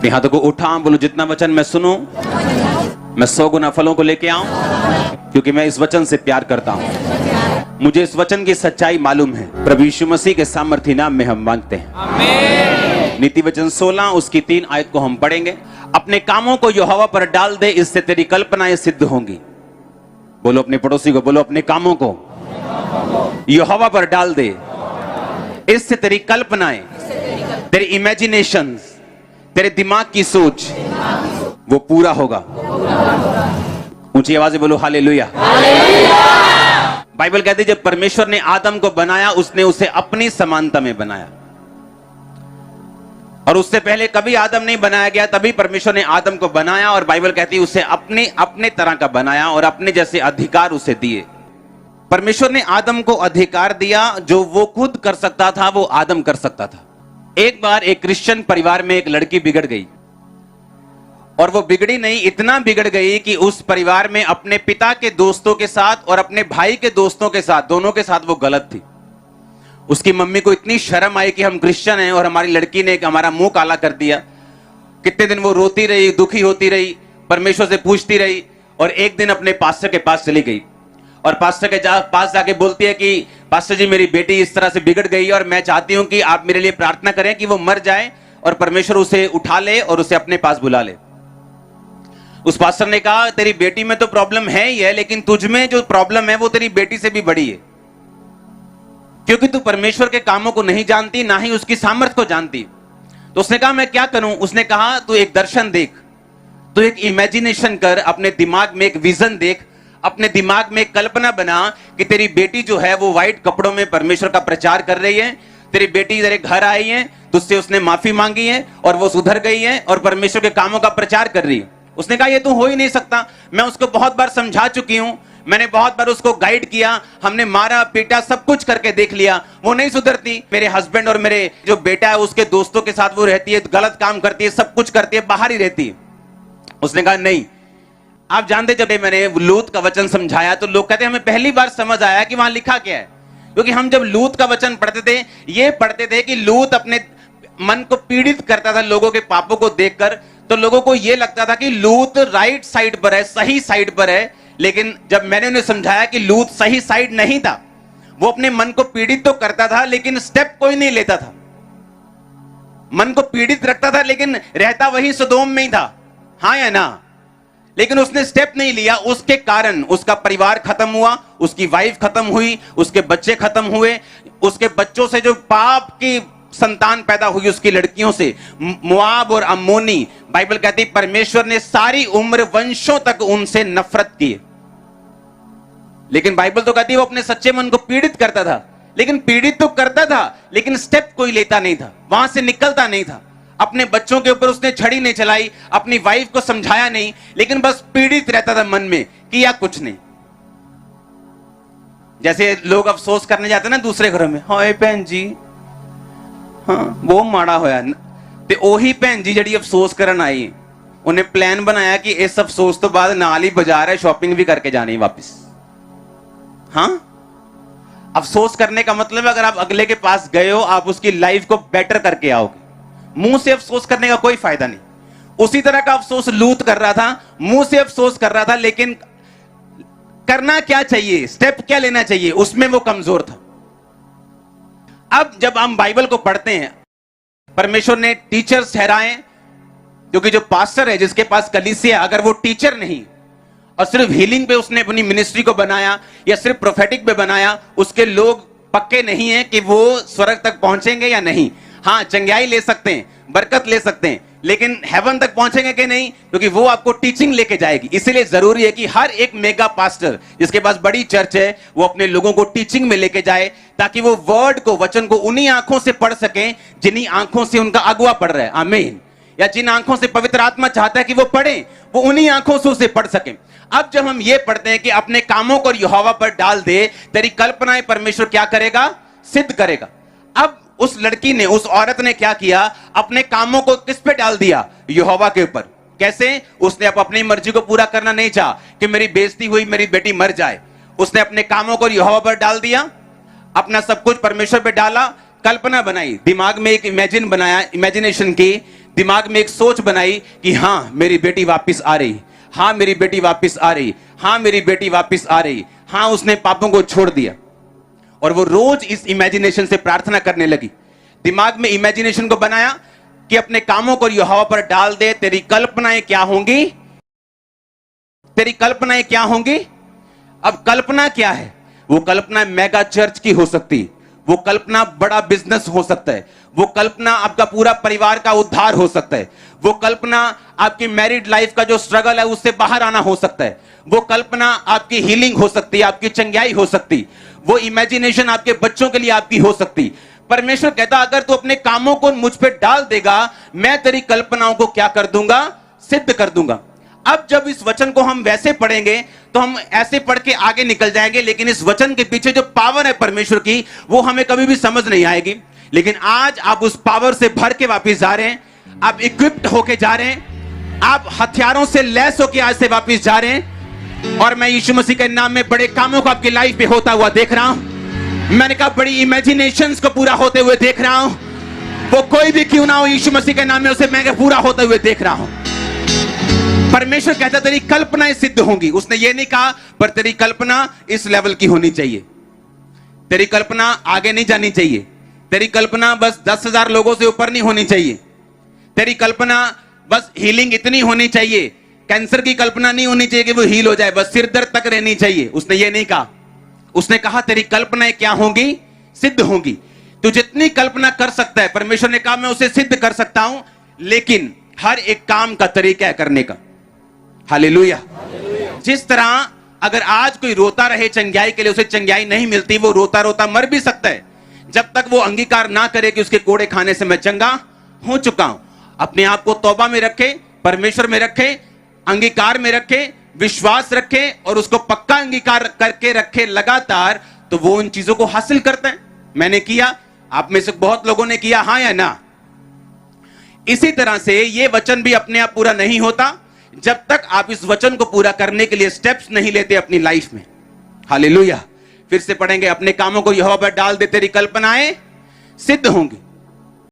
अपने हाथों को उठा, बोलो जितना वचन मैं सुनूं मैं 100 गुना फलों को लेके आऊं, क्योंकि मैं इस वचन से प्यार करता हूं। मुझे इस वचन की सच्चाई मालूम है। प्रभु यीशु मसीह के सामर्थी नाम में हम मांगते हैं, आमीन। नीति वचन 16 उसकी 3 आयत को हम पढ़ेंगे। अपने कामों को यहोवा पर डाल दे, इससे तेरी कल्पनाएं सिद्ध होंगी। बोलो अपने पड़ोसी को, बोलो अपने कामों को यहोवा पर डाल दे, इससे तेरी कल्पनाएं, तेरी इमेजिनेशंस, तेरे दिमाग की सोच वो पूरा होगा। ऊंची आवाज से बोलो हालेलुया। बाइबल कहती है जब परमेश्वर ने आदम को बनाया उसने उसे अपनी समानता में बनाया, और उससे पहले कभी आदम नहीं बनाया गया, तभी परमेश्वर ने आदम को बनाया। और बाइबल कहती है उसे अपने तरह का बनाया और अपने जैसे अधिकार उसे दिए। परमेश्वर ने आदम को अधिकार दिया, जो वो खुद कर सकता था वो आदम कर सकता था। एक बार एक क्रिश्चियन परिवार में एक लड़की बिगड़ गई, और वो बिगड़ी नहीं, इतना बिगड़ गई कि उस परिवार में अपने पिता के दोस्तों के साथ और अपने भाई के दोस्तों के साथ, दोनों के साथ वो गलत थी। उसकी मम्मी को इतनी शर्म आई कि हम क्रिश्चियन हैं और हमारी लड़की ने हमारा मुंह काला कर दिया। कितने दिन वो रोती रही, दुखी होती रही, परमेश्वर से पूछती रही, और एक दिन अपने पास्टर के पास चली गई और पास्टर के पास जाके बोलती है कि पास्टर जी मेरी बेटी इस तरह से बिगड़ गई और मैं चाहती हूं कि आप मेरे लिए प्रार्थना करें कि वो मर जाए और परमेश्वर उसे उठा ले और उसे अपने पास बुला ले। उस पास्टर ने कहा तेरी बेटी में तो प्रॉब्लम है ही है, लेकिन तुझ में जो प्रॉब्लम है वो तेरी बेटी से भी बड़ी है, क्योंकि तू परमेश्वर के कामों को नहीं जानती, ना ही उसकी सामर्थ्य को जानती। तो उसने कहा मैं क्या करूं? उसने कहा तू एक दर्शन देख, तू एक इमेजिनेशन कर, अपने दिमाग में एक विजन देख, अपने दिमाग में एक कल्पना बना कि तेरी बेटी जो है वो व्हाइट कपड़ों में परमेश्वर का प्रचार कर रही है, तेरी बेटी तेरे घर आई है, तुझसे उसने माफी मांगी है और वो सुधर गई है और परमेश्वर के कामों का प्रचार कर रही है। उसने कहा ये तो हो ही नहीं सकता, मैं उसको बहुत बार समझा चुकी हूं, मैंने बहुत बार उसको गाइड किया, हमने मारा पीटा सब कुछ करके देख लिया, वो नहीं सुधरती। मेरे हस्बैंड और मेरे जो बेटा है उसके दोस्तों के साथ वो रहती है, गलत काम करती है, सब कुछ करती है, बाहर ही रहती है। उसने कहा नहीं। आप जानते जब मैंने लूत का वचन समझाया तो लोग कहते हमें पहली बार समझ आया कि वहां लिखा क्या है, क्योंकि हम जब लूत का वचन पढ़ते थे ये पढ़ते थे कि लूत अपने मन को पीड़ित करता था लोगों के पापों को देखकर, तो लोगों को यह लगता था कि लूत राइट साइड पर है, सही साइड पर है। लेकिन जब मैंने उन्हें समझाया कि लूत सही साइड नहीं था, वो अपने मन को पीड़ित तो करता था लेकिन स्टेप कोई नहीं लेता था, मन को पीड़ित रखता था लेकिन रहता वही सदोम में ही था, हाँ या ना, लेकिन उसने स्टेप नहीं लिया। उसके कारण उसका परिवार खत्म हुआ, उसकी वाइफ खत्म हुई, उसके बच्चे खत्म हुए, उसके बच्चों से जो पाप की संतान पैदा हुई उसकी लड़कियों से, मोआब और अम्मोनी, बाइबल कहती परमेश्वर ने सारी उम्र वंशों तक उनसे नफरत की। लेकिन बाइबल तो कहती है वो अपने सच्चे मन को पीड़ित करता था, लेकिन पीड़ित तो करता था लेकिन स्टेप कोई लेता नहीं था, वहां से निकलता नहीं था। अपने बच्चों के ऊपर उसने छड़ी नहीं चलाई, अपनी वाइफ को समझाया नहीं, लेकिन बस पीड़ित रहता था मन में, किया कुछ नहीं। जैसे लोग अफसोस करने जाते ना दूसरे घरों में, हाय भैन जी हाँ वो माड़ा होया, ते ओही भैन जी जड़ी अफसोस करन आई, उन्हें प्लान बनाया कि इस अफसोस तो बाद नाल ही बाजार है, शॉपिंग भी करके जानी वापस। हाँ, अफसोस करने का मतलब अगर आप अगले के पास गए हो आप उसकी लाइफ को बेटर करके आओगे, मुंह से अफसोस करने का कोई फायदा नहीं। उसी तरह का अफसोस लूत कर रहा था, मुंह से अफसोस कर रहा था, लेकिन करना क्या चाहिए, स्टेप क्या लेना चाहिए, उसमें वो कमजोर था। अब जब हम बाइबल को पढ़ते हैं, परमेश्वर ने टीचर्स ठहराए, क्योंकि जो पास्टर है जिसके पास कलीसिया, अगर वो टीचर नहीं और सिर्फ हीलिंग पे उसने अपनी मिनिस्ट्री को बनाया या सिर्फ प्रोफेटिक पे बनाया, उसके लोग पक्के नहीं है कि वो स्वर्ग तक पहुंचेंगे या नहीं। हाँ, चंगाई ले सकते हैं, बरकत ले सकते हैं, लेकिन हेवन तक पहुंचेंगे कि नहीं, क्योंकि वो आपको टीचिंग लेके जाएगी। इसलिए जरूरी है कि हर एक मेगा पास्टर जिसके पास बड़ी चर्च है वो अपने लोगों को टीचिंग में लेके जाए, ताकि वो वर्ड को, वचन को उन्हीं आंखों से पढ़ सकें जिन्हीं आंखों से उनका अगुआ पढ़ रहा है, आमीन, या जिन आंखों से पवित्र आत्मा चाहता है कि वो पढ़े, वो उन्हीं आंखों से उसे पढ़ सकें। अब जब हम ये पढ़ते हैं कि अपने कामों को यहोवा पर डाल दे, तेरी कल्पनाएं परमेश्वर क्या करेगा, सिद्ध करेगा। अब उस लड़की ने, उस औरत ने क्या किया, अपने कामों को किस पे डाल दिया, यहोवा के ऊपर। कैसे? उसने अपनी मर्जी को पूरा करना नहीं चाहा कि मेरी बेइज्जती हुई, मेरी बेटी मर जाए। उसने अपने कामों को यहोवा पर डाल दिया, अपना सब कुछ परमेश्वर पे डाला, कल्पना बनाई, दिमाग में एक इमेजिनेशन की दिमाग में एक सोच बनाई कि हाँ मेरी बेटी वापस आ रही, हाँ मेरी बेटी वापस आ रही, हाँ मेरी बेटी वापस आ रही, हाँ उसने पापों को छोड़ दिया। और वो रोज इस इमेजिनेशन से प्रार्थना करने लगी। दिमाग में इमेजिनेशन को बनाया कि अपने कामों को यहोवा पर डाल दे। तेरी कल्पनाएं क्या होंगी, तेरी कल्पनाएं क्या होंगी। अब कल्पना क्या है? वो कल्पना मेगा चर्च की हो सकती, वो कल्पना बड़ा बिजनेस हो सकता है, वो कल्पना आपका पूरा परिवार का उद्धार हो सकता है, वो कल्पना आपकी मैरिड लाइफ का जो स्ट्रगल है उससे बाहर आना हो सकता है, वो कल्पना आपकी हीलिंग हो सकती है, आपकी चंगाई हो सकती, वो इमेजिनेशन आपके बच्चों के लिए आपकी हो सकती। परमेश्वर कहता अगर तू अपने कामों को मुझ पे डाल देगा, मैं तेरी कल्पनाओं को क्या कर दूंगा? सिद्ध कर दूंगा। अब जब इस वचन को हम वैसे पढ़ेंगे तो हम ऐसे पढ़ के आगे निकल जाएंगे, लेकिन इस वचन के पीछे जो पावर है परमेश्वर की वो हमें कभी भी समझ नहीं आएगी। लेकिन आज आप उस पावर से भर के वापस जा रहे हैं, आप इक्विप्ड होके जा रहे हैं, आप हथियारों से लैस होके आज से वापस जा रहे हैं। और मैं यीशु मसीह के नाम में बड़े कामों को आपकी लाइफ पे होता हुआ देख रहा हूं। मैंने कहा बड़ी इमेजिनेशंस को पूरा होते हुए देख रहा हूं। वो कोई भी क्यों ना हो, यीशु मसीह के नाम में उसे मैं पूरा होते हुए देख रहा हूं। परमेश्वर कहता तेरी कल्पनाएं सिद्ध होंगी। उसने ये नहीं कहा पर तेरी कल्पना इस लेवल की होनी चाहिए, तेरी कल्पना आगे नहीं जानी चाहिए, तेरी कल्पना बस 10,000 लोगों से ऊपर नहीं होनी चाहिए, तेरी कल्पना बस हीलिंग इतनी होनी चाहिए, कैंसर की कल्पना नहीं होनी चाहिए कि वो हील हो जाए, बस सिर दर्द तक रहनी चाहिए। उसने ये नहीं कहा। उसने कहा तेरी कल्पनाएं क्या होंगी? सिद्ध होंगी। तू जितनी कल्पना कर सकता है, परमेश्वर ने कहा मैं उसे सिद्ध कर सकता हूं, लेकिन हर एक काम का तरीका है करने का। हालेलुया। जिस तरह अगर आज कोई रोता रहे चंगाई के लिए, उसे चंगाई नहीं मिलती, वो रोता रोता मर भी सकता है जब तक वो अंगीकार ना करे कि उसके कोड़े खाने से मैं चंगा हो चुका हूं। अपने आप को तौबा में रखे, परमेश्वर में रखे, अंगीकार में रखे, विश्वास रखे और उसको पक्का अंगीकार करके रखे लगातार, तो वो उन चीजों को हासिल करता है। मैंने किया, आप में से बहुत लोगों ने किया, हां या ना? इसी तरह से ये वचन भी अपने आप पूरा नहीं होता जब तक आप इस वचन को पूरा करने के लिए स्टेप्स नहीं लेते अपनी लाइफ में। हालेलुया। फिर से पढ़ेंगे, अपने कामों को यहोवा पर डाल दे, तेरी कल्पनाएं सिद्ध होंगी।